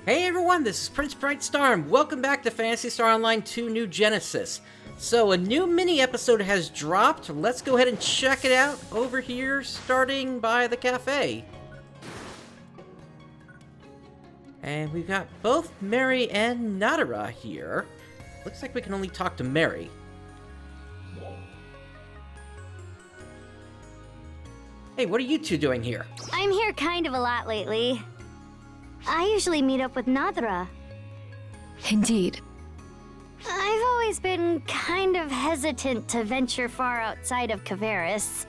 Hey everyone, this is PrinceBrightstar, and welcome back to Phantasy Star Online 2 New Genesis. So, a new mini-episode has dropped. Let's go ahead and check it out over here, starting by the cafe. And we've got both Mary and Nadara here. Looks like we can only talk to Mary. Hey, what are you two doing here? I'm here kind of a lot lately. I usually meet up with Nadara. Indeed. I've always been kind of hesitant to venture far outside of Kavaris.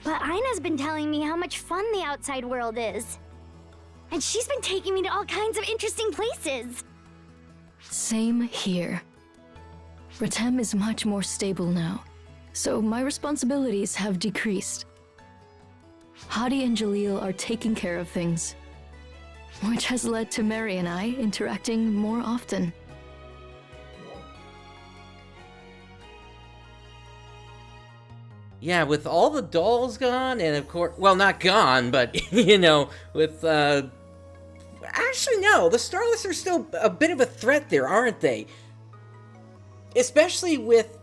But Ina's been telling me how much fun the outside world is. And she's been taking me to all kinds of interesting places. Same here. Ratem is much more stable now, so my responsibilities have decreased. Hadi and Jalil are taking care of things, which has led to Mary and I interacting more often. Yeah, with all the dolls gone, and of course, well, not gone, but, you know, with, actually, no, the Starless are still a bit of a threat there, aren't they? Especially with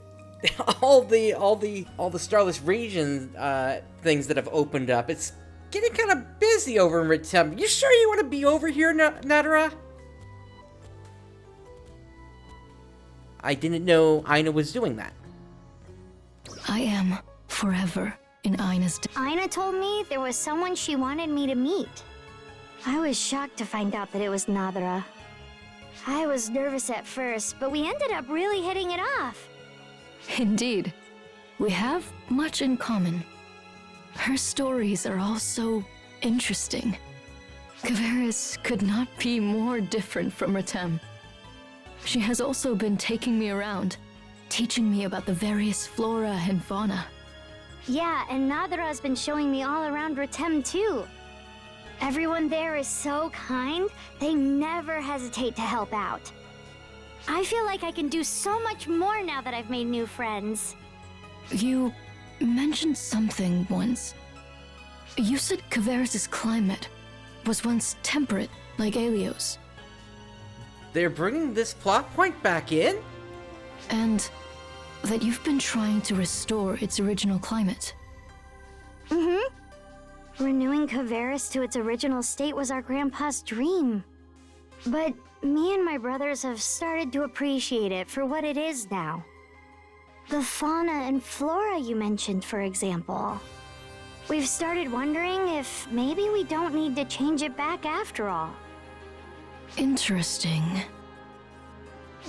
all the Starless region, things that have opened up. It's getting kind of busy over in Ratem. You sure you want to be over here, Nadara? I didn't know Ina was doing that. I am forever in Ina's Ina told me there was someone she wanted me to meet. I was shocked to find out that it was Nadara. I was nervous at first, but we ended up really hitting it off. Indeed. We have much in common. Her stories are all so interesting. Kavaris could not be more different from Ratem. She has also been taking me around, teaching me about the various flora and fauna. Yeah, and Nadara's been showing me all around Ratem too. Everyone there is so kind, they never hesitate to help out. I feel like I can do so much more now that I've made new friends. You mentioned something once. You said Kavaris' climate was once temperate, like Aelio's. They're bringing this plot point back in? And that you've been trying to restore its original climate. Renewing Kavaris to its original state was our grandpa's dream. But me and my brothers have started to appreciate it for what it is now. The fauna and flora you mentioned, for example. We've started wondering if maybe we don't need to change it back after all. Interesting.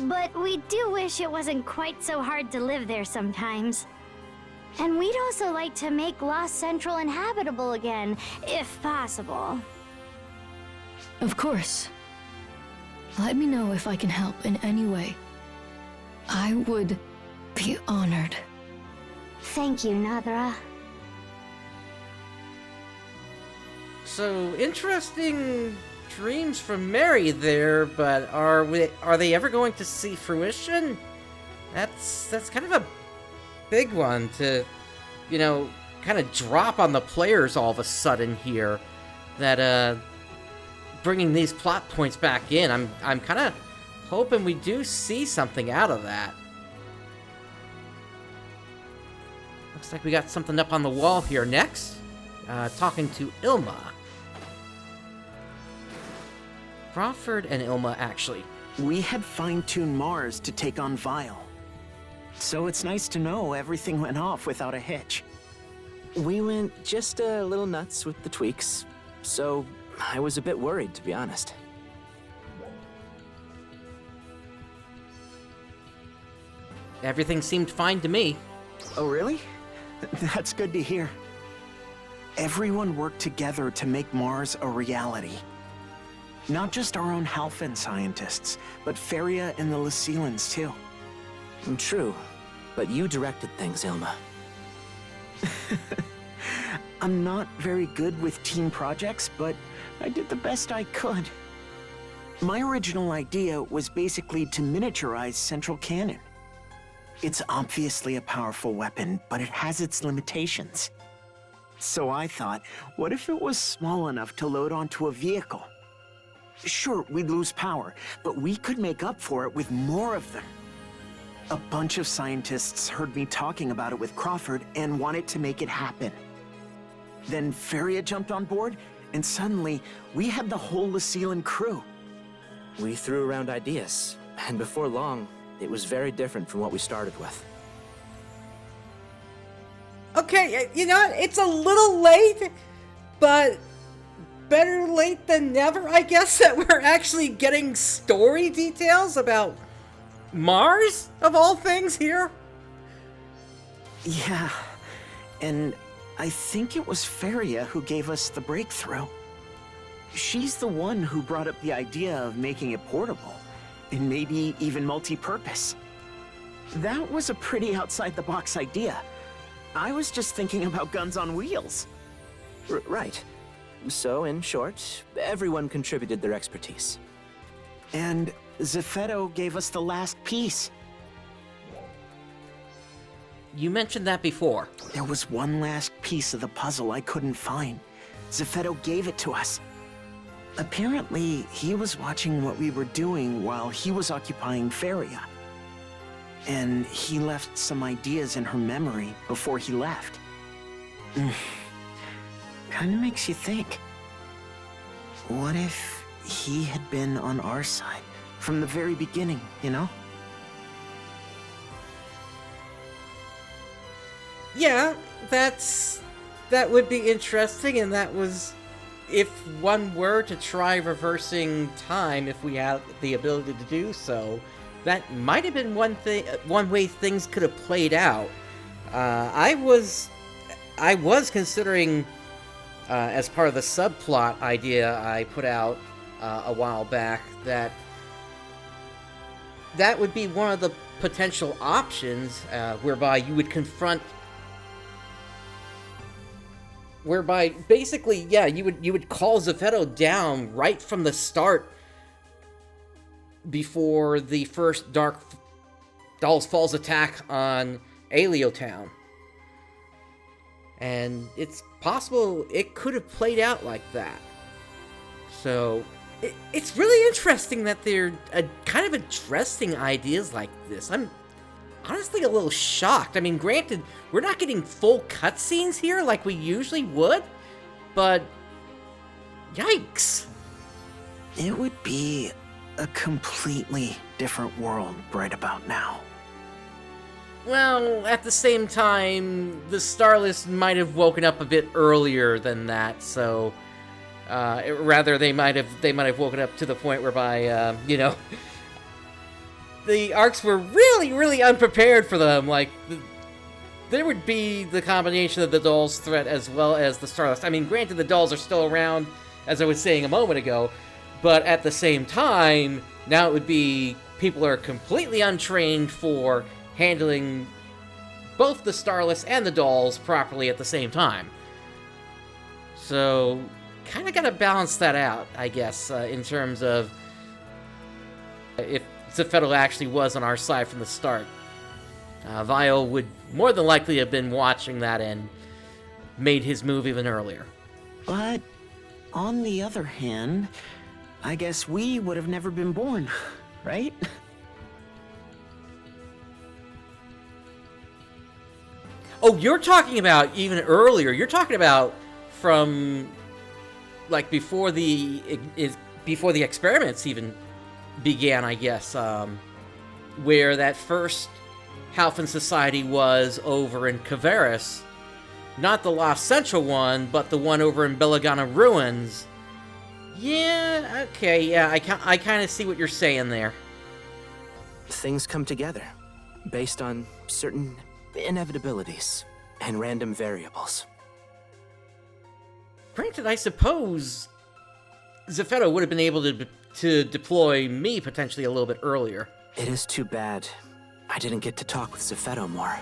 But we do wish it wasn't quite so hard to live there sometimes. And we'd also like to make Lost Central inhabitable again, if possible. Of course. Let me know if I can help in any way. I would be honored. Thank you, Nadara. So, interesting dreams from Mary there, but are they ever going to see fruition? That's kind of a big one to, you know, kind of drop on the players all of a sudden here. That bringing these plot points back in, I'm kind of hoping we do see something out of that. Looks like we got something up on the wall here next. Talking to Ilma. Crawford and Ilma, actually. We had fine-tuned Mars to take on Vile. So it's nice to know everything went off without a hitch. We went just a little nuts with the tweaks, so I was a bit worried, to be honest. Everything seemed fine to me. Oh, really? That's good to hear. Everyone worked together to make Mars a reality. Not just our own Halfin scientists, but Feria and the Lycelans, too. True, but you directed things, Ilma. I'm not very good with team projects, but I did the best I could. My original idea was basically to miniaturize Central Cannon. It's obviously a powerful weapon, but it has its limitations. So I thought, what if it was small enough to load onto a vehicle? Sure, we'd lose power, but we could make up for it with more of them. A bunch of scientists heard me talking about it with Crawford and wanted to make it happen. Then Feria jumped on board, and suddenly, we had the whole Lucille crew. We threw around ideas, and before long, it was very different from what we started with. Okay, you know, it's a little late, but better late than never, I guess, that we're actually getting story details about Mars, of all things, here. Yeah, and I think it was Feria who gave us the breakthrough. She's the one who brought up the idea of making it portable, and maybe even multi-purpose. That was a pretty outside-the-box idea. I was just thinking about guns on wheels. Right. So, in short, everyone contributed their expertise. And Zeffetto gave us the last piece. You mentioned that before. There was one last piece of the puzzle I couldn't find. Zeffetto gave it to us. Apparently, he was watching what we were doing while he was occupying Feria. And he left some ideas in her memory before he left. Kinda makes you think. What if he had been on our side from the very beginning, you know? Yeah, that would be interesting, and that was, if one were to try reversing time, if we had the ability to do so, that might have been one way things could have played out. I was considering, as part of the subplot idea I put out a while back, that would be one of the potential options, whereby you would confront. Whereby, basically, yeah, you would call Zeffetto down right from the start before the first Dark Dolls Falls attack on Alio Town. And it's possible it could have played out like that. So, it's really interesting that they're kind of addressing ideas like this. I'm honestly a little shocked. I mean, granted, we're not getting full cutscenes here like we usually would, but yikes. It would be a completely different world right about now. Well, at the same time, the Starless might have woken up a bit earlier than that, so rather they might have woken up to the point whereby you know, the ARKS were really, really unprepared for them. Like, there would be the combination of the Dolls threat as well as the Starless. I mean, granted, the Dolls are still around, as I was saying a moment ago, but at the same time, now it would be people are completely untrained for handling both the Starless and the Dolls properly at the same time. So, kind of gotta balance that out, I guess, in terms of if Zeffetto actually was on our side from the start. Vio would more than likely have been watching that and made his move even earlier. But, on the other hand, I guess we would have never been born, right? Oh, you're talking about even earlier. You're talking about from, like, before the experiments even began, I guess, where that first Halfin Society was over in Kavaris. Not the Lost Central one, but the one over in Belagana Ruins. Yeah, okay, yeah, I kind of see what you're saying there. Things come together, based on certain inevitabilities and random variables. Granted, I suppose Zeffetto would have been able to deploy me potentially a little bit earlier. It is too bad I didn't get to talk with Zeffetto more.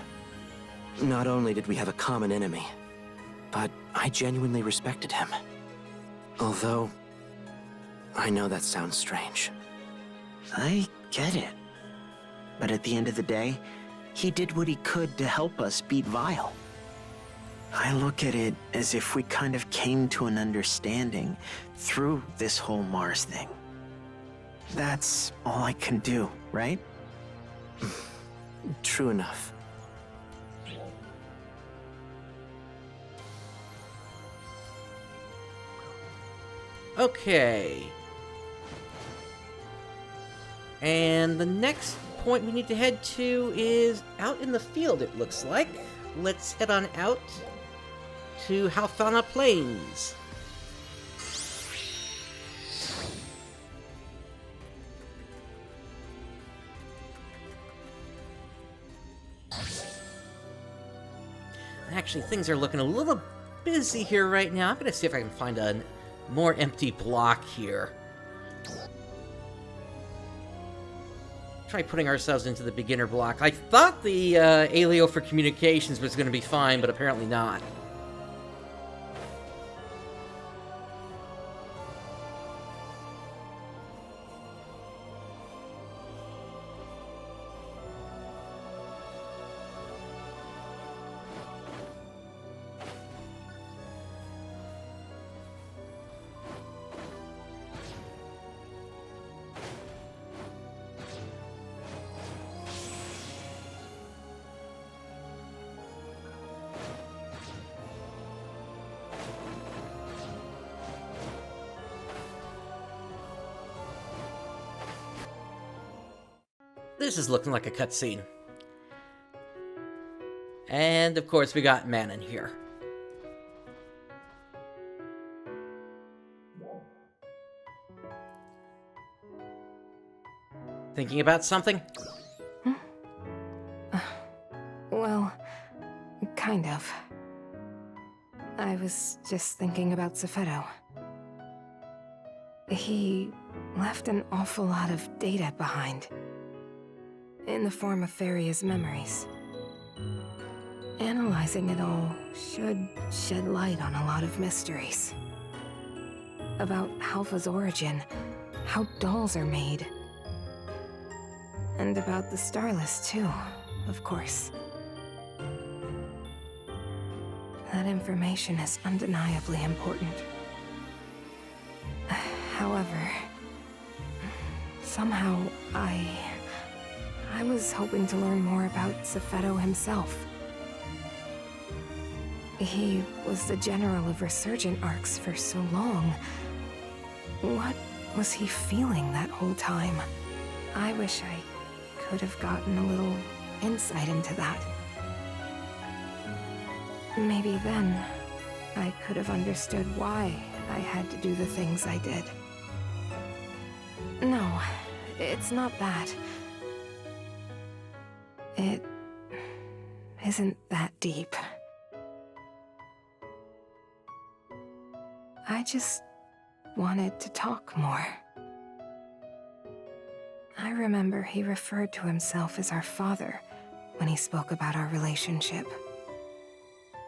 Not only did we have a common enemy, but I genuinely respected him. Although, I know that sounds strange. I get it. But at the end of the day, he did what he could to help us beat Vile. I look at it as if we kind of came to an understanding through this whole Mars thing. That's all I can do, right? True enough. Okay. And the next point we need to head to is out in the field, it looks like. Let's head on out to Hibana Plains. Actually, things are looking a little busy here right now. I'm going to see if I can find a more empty block here. Try putting ourselves into the beginner block. I thought the Alio for communications was going to be fine, but apparently not. This is looking like a cutscene. And of course we got Manon here. Thinking about something? Well, kind of. I was just thinking about Sefeto. He left an awful lot of data behind. In the form of Faria's memories. Analyzing it all should shed light on a lot of mysteries. About Halpha's origin, how dolls are made. And about the Starless too, of course. That information is undeniably important. However, somehow I was hoping to learn more about Sefeto himself. He was the general of Resurgent ARKS for so long. What was he feeling that whole time? I wish I could have gotten a little insight into that. Maybe then I could have understood why I had to do the things I did. No, it's not that. It isn't that deep. I just wanted to talk more. I remember he referred to himself as our father when he spoke about our relationship.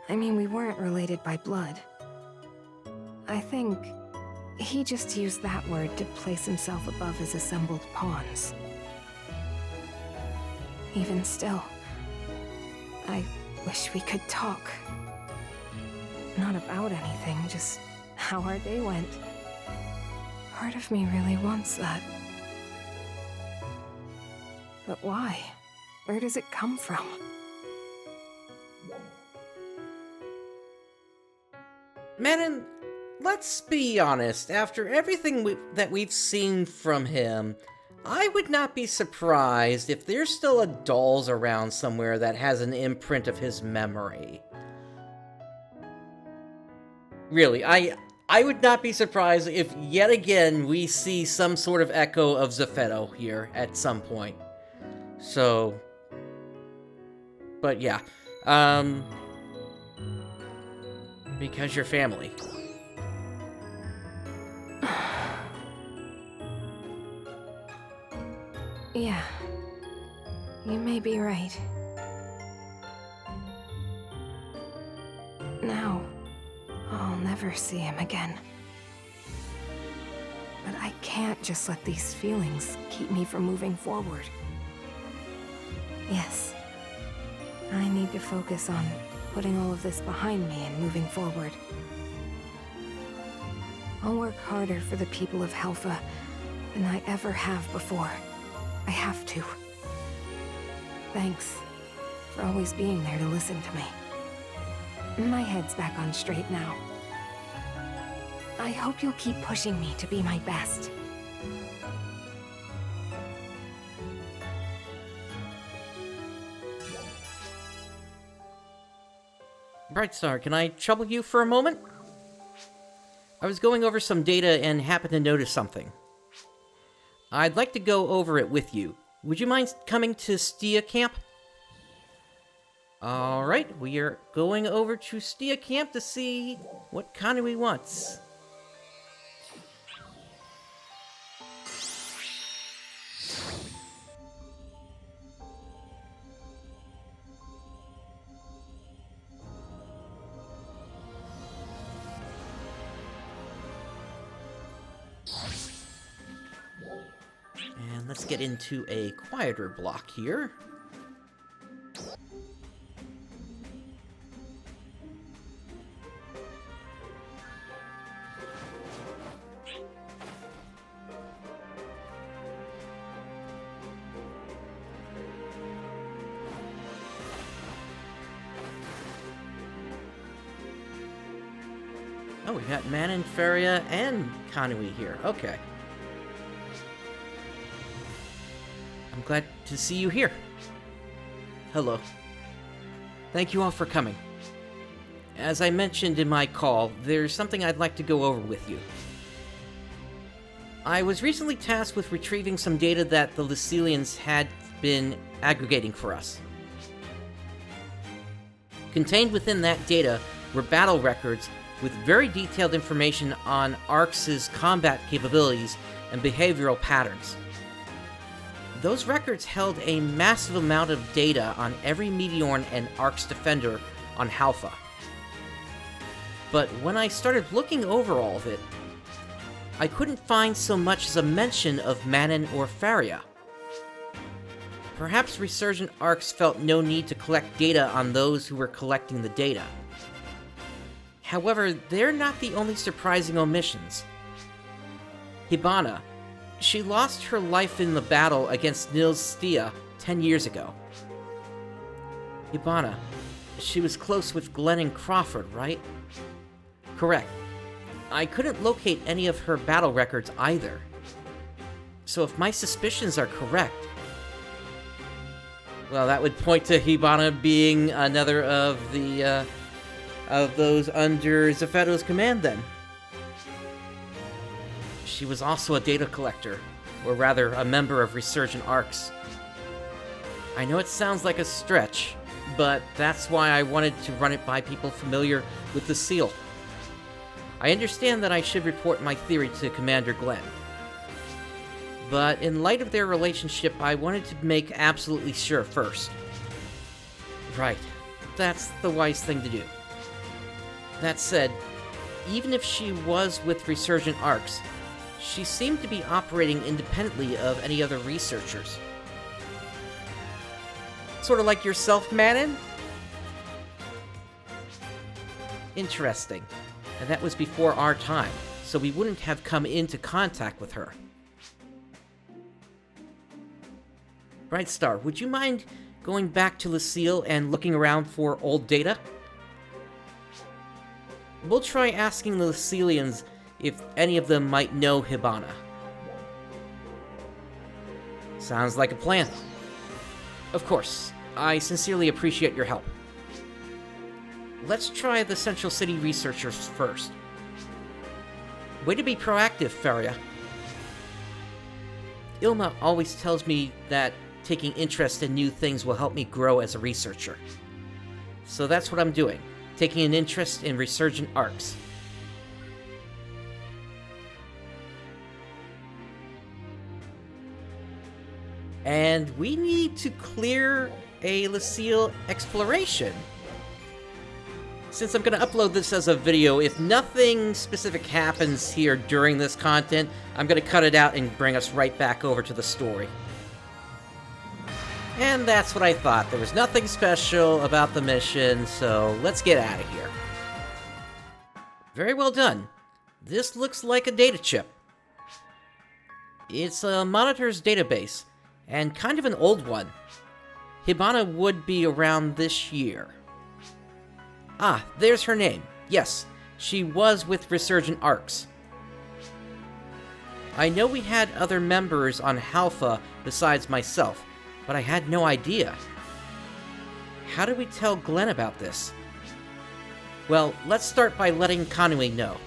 I mean, we weren't related by blood. I think he just used that word to place himself above his assembled pawns. Even still, I wish we could talk. Not about anything, just how our day went. Part of me really wants that. But why? Where does it come from? Manon, let's be honest. After everything that we've seen from him, I would not be surprised if there's still a dolls around somewhere that has an imprint of his memory. Really, I would not be surprised if yet again we see some sort of echo of Sefeto here at some point. So, but yeah, because you're family. Yeah, you may be right. Now, I'll never see him again. But I can't just let these feelings keep me from moving forward. Yes, I need to focus on putting all of this behind me and moving forward. I'll work harder for the people of Halpha than I ever have before. I have to. Thanks for always being there to listen to me. My head's back on straight now. I hope you'll keep pushing me to be my best. Brightstar, can I trouble you for a moment? I was going over some data and happened to notice something. I'd like to go over it with you. Would you mind coming to Stia Camp? Alright, we are going over to Stia Camp to see what Kanui wants. And let's get into a quieter block here. Oh, we got Manon, Feria, and Kanui here. Okay. I'm glad to see you here. Hello. Thank you all for coming. As I mentioned in my call, there's something I'd like to go over with you. I was recently tasked with retrieving some data that the Lucilians had been aggregating for us. Contained within that data were battle records with very detailed information on ARKS' combat capabilities and behavioral patterns. Those records held a massive amount of data on every Meteorn and ARKS defender on Halpha. But when I started looking over all of it, I couldn't find so much as a mention of Manon or Feria. Perhaps Resurgent ARKS felt no need to collect data on those who were collecting the data. However, they're not the only surprising omissions. Hibana. She lost her life in the battle against Nils Stia 10 years ago. Hibana. She was close with Glenn and Crawford, right? Correct. I couldn't locate any of her battle records either. So if my suspicions are correct, well, that would point to Hibana being another of the, of those under Zephyto's command then. She was also a data collector, or rather, a member of Resurgent ARKS. I know it sounds like a stretch, but that's why I wanted to run it by people familiar with the seal. I understand that I should report my theory to Commander Glenn. But in light of their relationship, I wanted to make absolutely sure first. Right, that's the wise thing to do. That said, even if she was with Resurgent ARKS, she seemed to be operating independently of any other researchers. Sort of like yourself, Manon? Interesting. And that was before our time, so we wouldn't have come into contact with her. Brightstar, would you mind going back to Lucille and looking around for old data? We'll try asking the Lucilians if any of them might know Hibana. Sounds like a plan. Of course, I sincerely appreciate your help. Let's try the Central City researchers first. Way to be proactive, Feria. Ilma always tells me that taking interest in new things will help me grow as a researcher. So that's what I'm doing, taking an interest in Resurgent ARKS. And we need to clear a Lucille exploration. Since I'm going to upload this as a video, if nothing specific happens here during this content, I'm going to cut it out and bring us right back over to the story. And that's what I thought. There was nothing special about the mission, so let's get out of here. Very well done. This looks like a data chip. It's a monitor's database, and kind of an old one. Hibana would be around this year. Ah, there's her name. Yes, she was with Resurgent ARKS. I know we had other members on Halpha besides myself, but I had no idea. How do we tell Glenn about this? Well, let's start by letting Kanui know.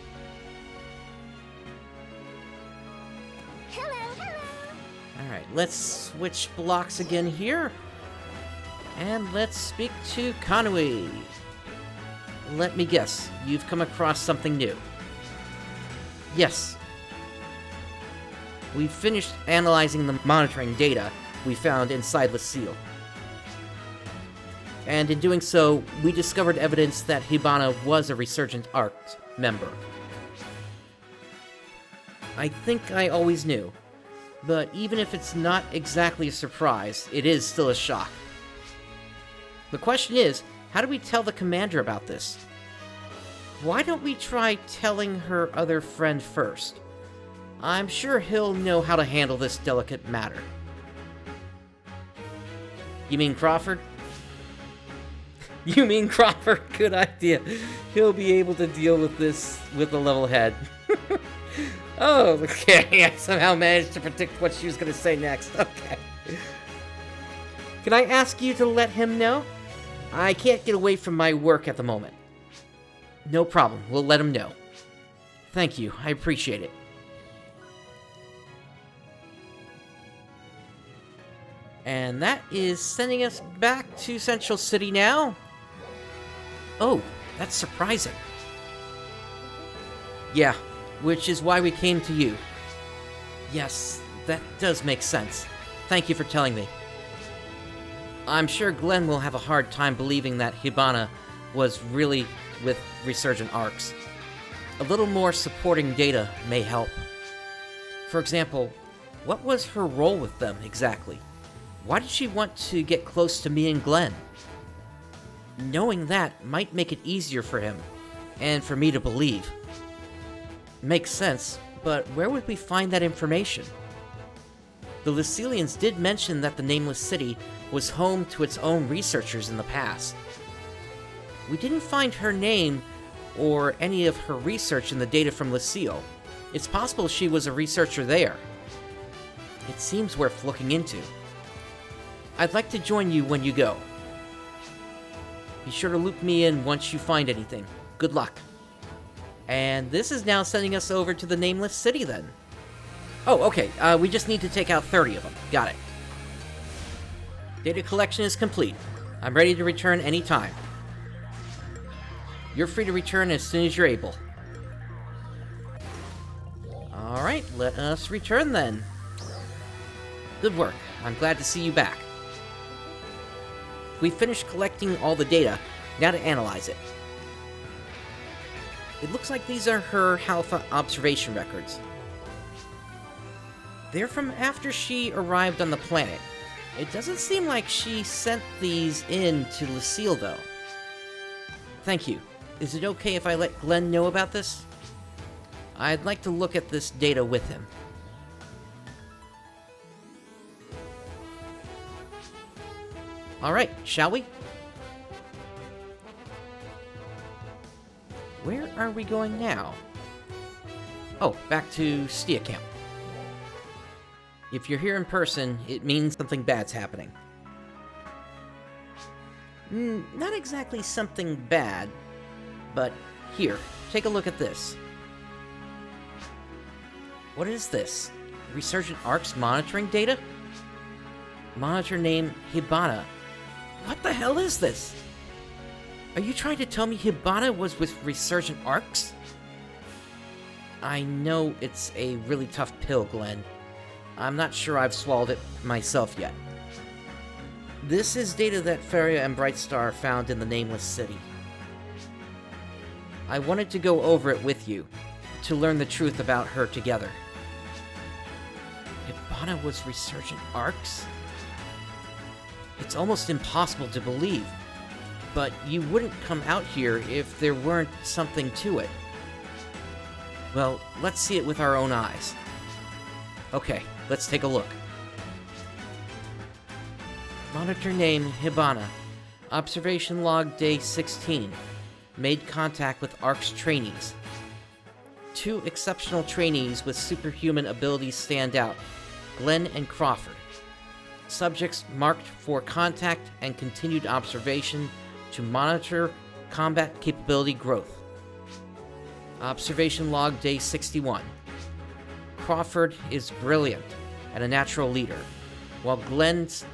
Alright, let's switch blocks again here. And let's speak to Kanui. Let me guess, you've come across something new. Yes. We've finished analyzing the monitoring data we found inside Lucille. And in doing so, we discovered evidence that Hibana was a Resurgent ARKS member. I think I always knew, but even if it's not exactly a surprise, it is still a shock. The question is, how do we tell the commander about this? Why don't we try telling her other friend first? I'm sure he'll know how to handle this delicate matter. You mean Crawford? You mean Crawford? Good idea. He'll be able to deal with this with a level head. Oh, okay. I somehow managed to predict what she was going to say next. Okay. Can I ask you to let him know? I can't get away from my work at the moment. No problem. We'll let him know. Thank you. I appreciate it. And that is sending us back to Central City now. Oh, that's surprising. Yeah, which is why we came to you. Yes, that does make sense. Thank you for telling me. I'm sure Glenn will have a hard time believing that Hibana was really with Resurgent ARKS. A little more supporting data may help. For example, what was her role with them exactly? Why did she want to get close to me and Glenn? Knowing that might make it easier for him, and for me to believe. Makes sense, but where would we find that information? The Lucilians did mention that the Nameless City was home to its own researchers in the past. We didn't find her name or any of her research in the data from Lucille. It's possible she was a researcher there. It seems worth looking into. I'd like to join you when you go. Be sure to loop me in once you find anything. Good luck. And this is now sending us over to the Nameless City then. Oh, okay, we just need to take out 30 of them. Got it. Data collection is complete. I'm ready to return anytime. You're free to return as soon as you're able. Alright, let us return then. Good work. I'm glad to see you back. We finished collecting all the data. Now to analyze it. It looks like these are her Halpha observation records. They're from after she arrived on the planet. It doesn't seem like she sent these in to Lucille, though. Thank you. Is it okay if I let Glenn know about this? I'd like to look at this data with him. Alright, shall we? Where are we going now? Oh, back to Stia Camp. If you're here in person, it means something bad's happening. Not exactly something bad, but here, take a look at this. What is this? Resurgent ARKS monitoring data? Monitor name Hibana. What the hell is this? Are you trying to tell me Hibana was with Resurgent ARKS? I know it's a really tough pill, Glenn. I'm not sure I've swallowed it myself yet. This is data that Feria and Brightstar found in the Nameless City. I wanted to go over it with you, to learn the truth about her together. Hibana was Resurgent ARKS? It's almost impossible to believe, but you wouldn't come out here if there weren't something to it. Well, let's see it with our own eyes. Okay, let's take a look. Monitor name Hibana. Observation log day 16. Made contact with ARKS trainees. 2 exceptional trainees with superhuman abilities stand out. Glenn and Crawford. Subjects marked for contact and continued observation to monitor combat capability growth. Observation log day 61. Crawford is brilliant and a natural leader, while Glenn's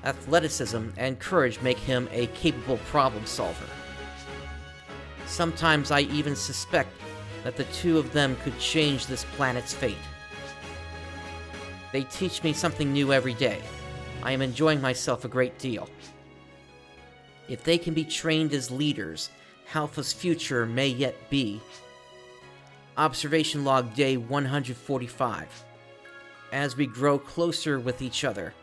athleticism and courage make him a capable problem solver. Sometimes I even suspect that the 2 of them could change this planet's fate. They teach me something new every day. I am enjoying myself a great deal. If they can be trained as leaders, Halpha's future may yet be. Observation log day 145. As we grow closer with each other,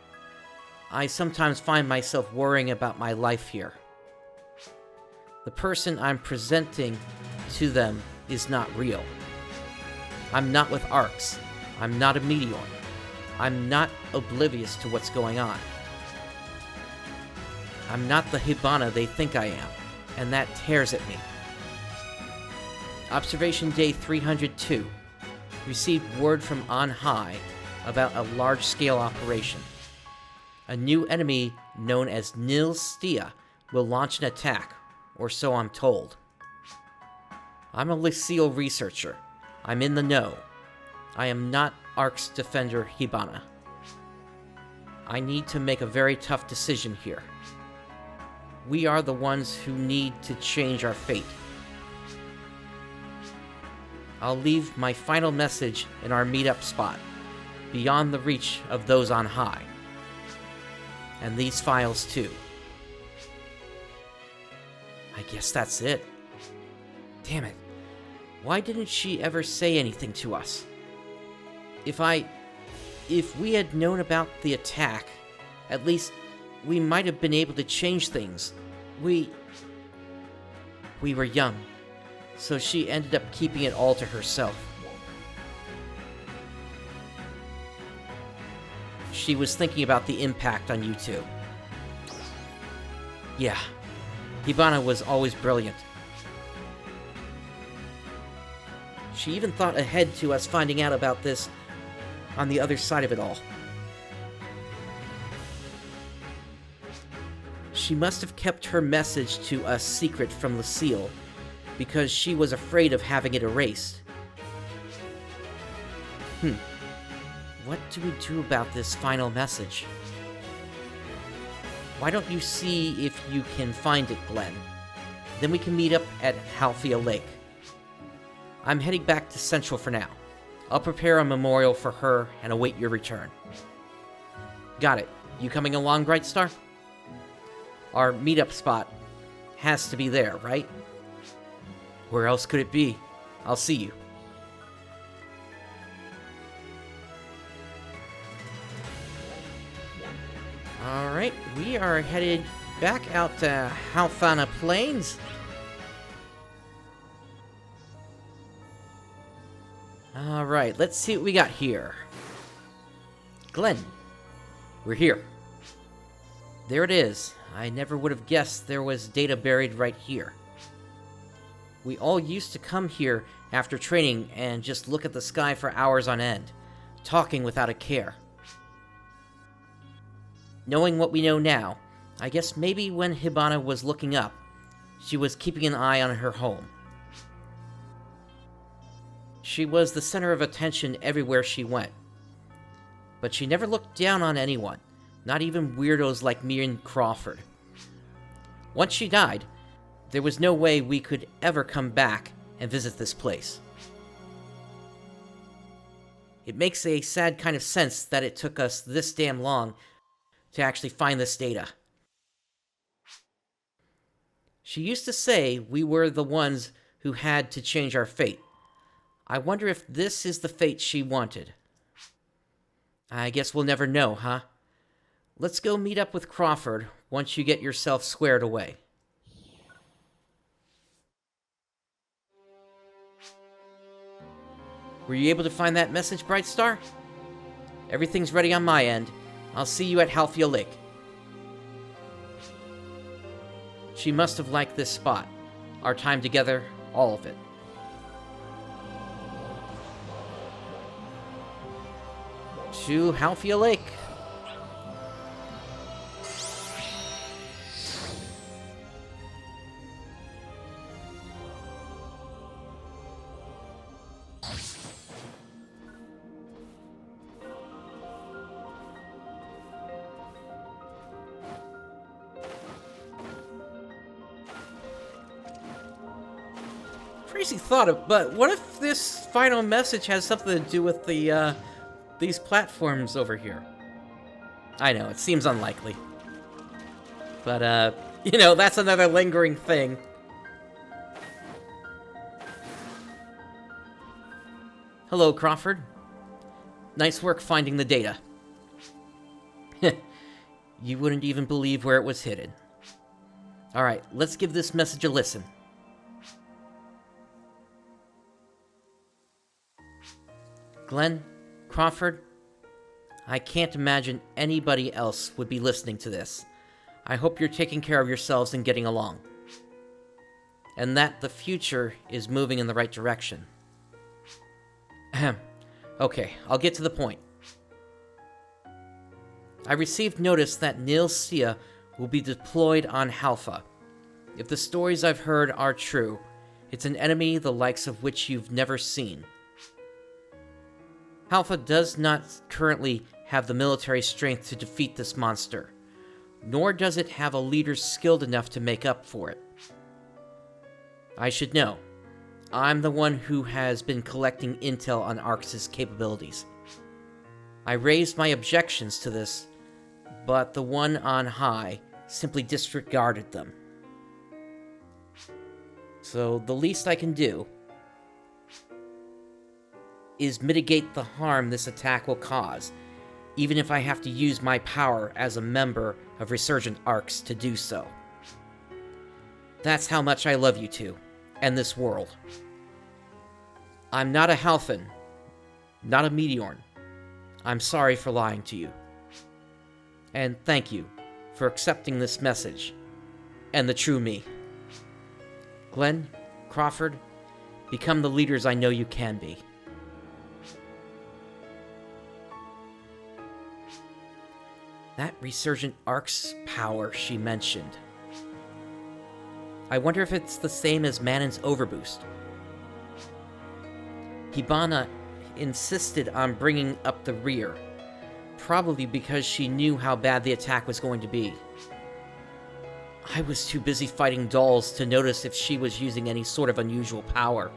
I sometimes find myself worrying about my life here. The person I'm presenting to them is not real. I'm not with ARKS. I'm not a meteor. I'm not oblivious to what's going on. I'm not the Hibana they think I am, and that tears at me. Observation day 302. Received word from on high about a large-scale operation. A new enemy known as Nils Stia will launch an attack, or so I'm told. I'm a Lucille researcher. I'm in the know. I am not ARKS defender Hibana. I need to make a very tough decision here. We are the ones who need to change our fate. I'll leave my final message in our meetup spot, beyond the reach of those on high. And these files too. I guess that's it. Damn it. Why didn't she ever say anything to us? If we had known about the attack, at least we might have been able to change things. We were young, so she ended up keeping it all to herself. She was thinking about the impact on you two. Yeah, Hibana was always brilliant. She even thought ahead to us finding out about this on the other side of it all. She must have kept her message to us secret from Lucille, because she was afraid of having it erased. What do we do about this final message? Why don't you see if you can find it, Glenn? Then we can meet up at Halphia Lake. I'm heading back to Central for now. I'll prepare a memorial for her and await your return. Got it. You coming along, Brightstar? Our meetup spot has to be there, right? Where else could it be? I'll see you. Alright, we are headed back out to Halfana Plains. Alright, let's see what we got here. Glenn, we're here. There it is. I never would have guessed there was data buried right here. We all used to come here after training and just look at the sky for hours on end, talking without a care. Knowing what we know now, I guess maybe when Hibana was looking up, she was keeping an eye on her home. She was the center of attention everywhere she went. But she never looked down on anyone, not even weirdos like me and Crawford. Once she died, there was no way we could ever come back and visit this place. It makes a sad kind of sense that it took us this damn long to actually find this data. She used to say we were the ones who had to change our fate. I wonder if this is the fate she wanted. I guess we'll never know, huh? Let's go meet up with Crawford once you get yourself squared away. Were you able to find that message, Brightstar? Everything's ready on my end. I'll see you at Halfia Lake. She must have liked this spot. Our time together, all of it. To Halfia Lake. Crazy thought, but what if this final message has something to do with the, these platforms over here? I know, it seems unlikely. But, you know, that's another lingering thing. Hello, Crawford. Nice work finding the data. You wouldn't even believe where it was hidden. Alright, let's give this message a listen. Glenn, Crawford, I can't imagine anybody else would be listening to this. I hope you're taking care of yourselves and getting along. And that the future is moving in the right direction. Ahem. Okay, I'll get to the point. I received notice that Nil Sia will be deployed on Halfa. If the stories I've heard are true, it's an enemy the likes of which you've never seen. Halfa does not currently have the military strength to defeat this monster, nor does it have a leader skilled enough to make up for it. I should know. I'm the one who has been collecting intel on ARKS' capabilities. I raised my objections to this, but the one on high simply disregarded them. So the least I can do is mitigate the harm this attack will cause, even if I have to use my power as a member of Resurgent ARKS to do so. That's how much I love you two, and this world. I'm not a Halfin, not a Meteorn. I'm sorry for lying to you. And thank you for accepting this message, and the true me. Glenn, Crawford, become the leaders I know you can be. That Resurgent ARKS power she mentioned. I wonder if it's the same as Manon's overboost. Hibana insisted on bringing up the rear, probably because she knew how bad the attack was going to be. I was too busy fighting dolls to notice if she was using any sort of unusual power.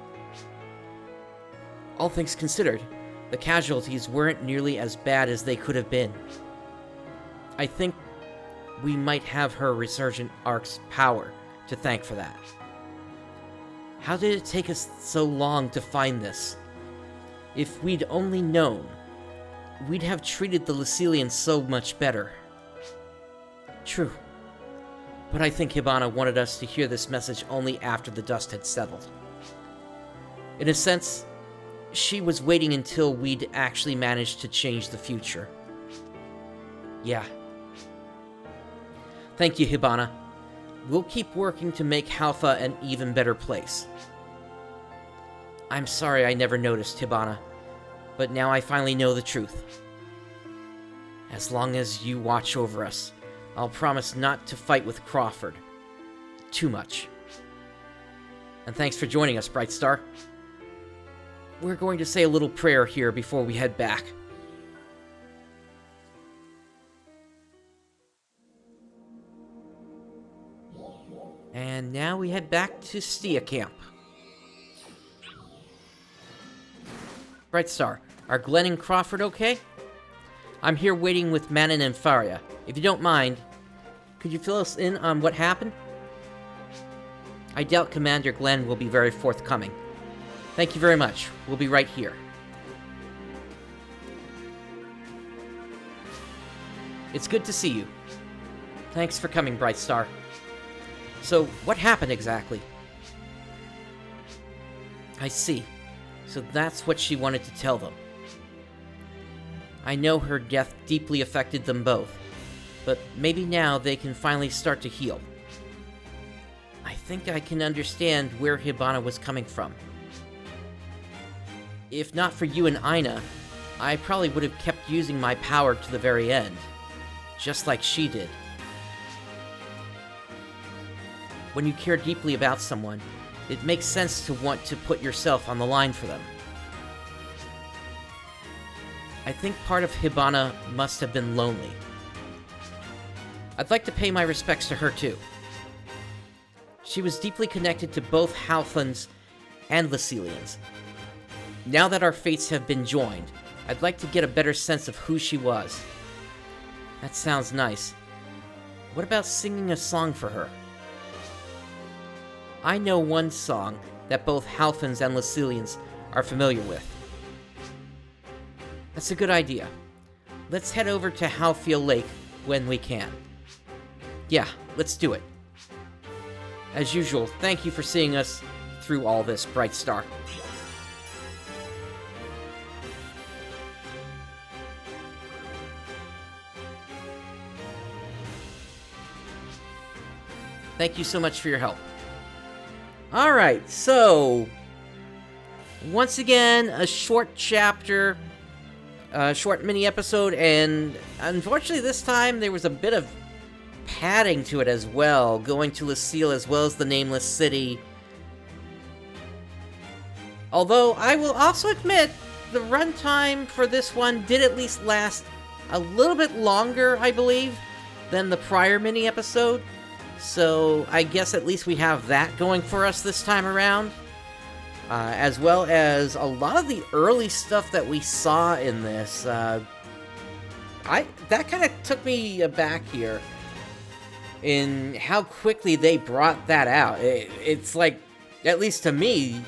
All things considered, the casualties weren't nearly as bad as they could have been. I think we might have her Resurgent ARKS power to thank for that. How did it take us so long to find this? If we'd only known, we'd have treated the Lucilians so much better. True. But I think Hibana wanted us to hear this message only after the dust had settled. In a sense, she was waiting until we'd actually managed to change the future. Yeah. Thank you, Hibana. We'll keep working to make Halfa an even better place. I'm sorry I never noticed, Hibana, but now I finally know the truth. As long as you watch over us, I'll promise not to fight with Crawford. Too much. And thanks for joining us, Brightstar. We're going to say a little prayer here before we head back. And now we head back to Stia Camp. Brightstar, are Glenn and Crawford okay? I'm here waiting with Manon and Faria. If you don't mind, could you fill us in on what happened? I doubt Commander Glenn will be very forthcoming. Thank you very much. We'll be right here. It's good to see you. Thanks for coming, Brightstar. So, what happened exactly? I see. So that's what she wanted to tell them. I know her death deeply affected them both, but maybe now they can finally start to heal. I think I can understand where Hibana was coming from. If not for you and Aina, I probably would have kept using my power to the very end, just like she did. When you care deeply about someone, it makes sense to want to put yourself on the line for them. I think part of Hibana must have been lonely. I'd like to pay my respects to her too. She was deeply connected to both Halflings and Lucilians. Now that our fates have been joined, I'd like to get a better sense of who she was. That sounds nice. What about singing a song for her? I know one song that both Halflings and Lucilians are familiar with. That's a good idea. Let's head over to Halfield Lake when we can. Yeah, let's do it. As usual, thank you for seeing us through all this, Brightstar. Thank you so much for your help. Alright, so once again, a short chapter, a short mini episode, and unfortunately this time there was a bit of padding to it as well, going to Lucille as well as the Nameless City. Although, I will also admit, the runtime for this one did at least last a little bit longer, I believe, than the prior mini episode. So, I guess at least we have that going for us this time around. As well as a lot of the early stuff that we saw in this. That kind of took me aback here in how quickly they brought that out. It's like, at least to me,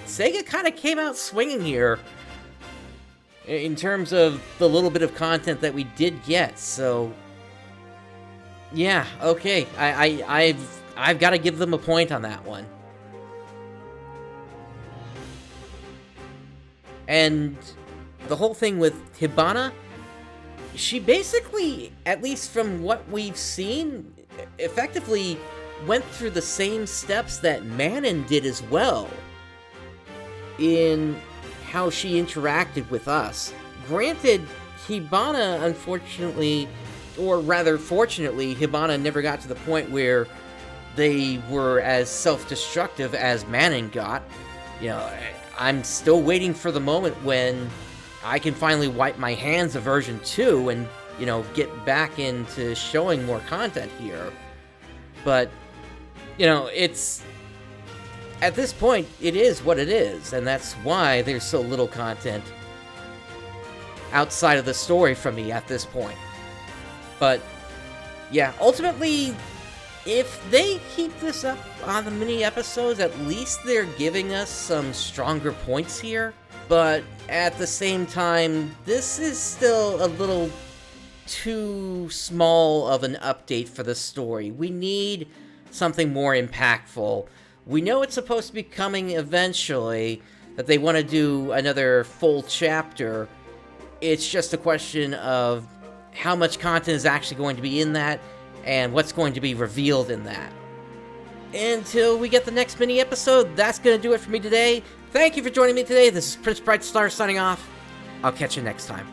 Sega kind of came out swinging here in terms of the little bit of content that we did get. So, yeah, okay, I've got to give them a point on that one. And the whole thing with Hibana, she basically, at least from what we've seen, effectively went through the same steps that Manon did as well in how she interacted with us. Granted, Hibana, unfortunately, or rather fortunately, Hibana never got to the point where they were as self-destructive as Manon got. You know, I'm still waiting for the moment when I can finally wipe my hands of version 2 and, you know, get back into showing more content here. But, you know, it's... at this point, it is what it is, and that's why there's so little content outside of the story from me at this point. But, yeah, ultimately, if they keep this up on the mini episodes, at least they're giving us some stronger points here. But at the same time, this is still a little too small of an update for the story. We need something more impactful. We know it's supposed to be coming eventually, that they want to do another full chapter. It's just a question of how much content is actually going to be in that, and what's going to be revealed in that. Until we get the next mini episode, that's going to do it for me today. Thank you for joining me today. This is Prince Brightstar signing off. I'll catch you next time.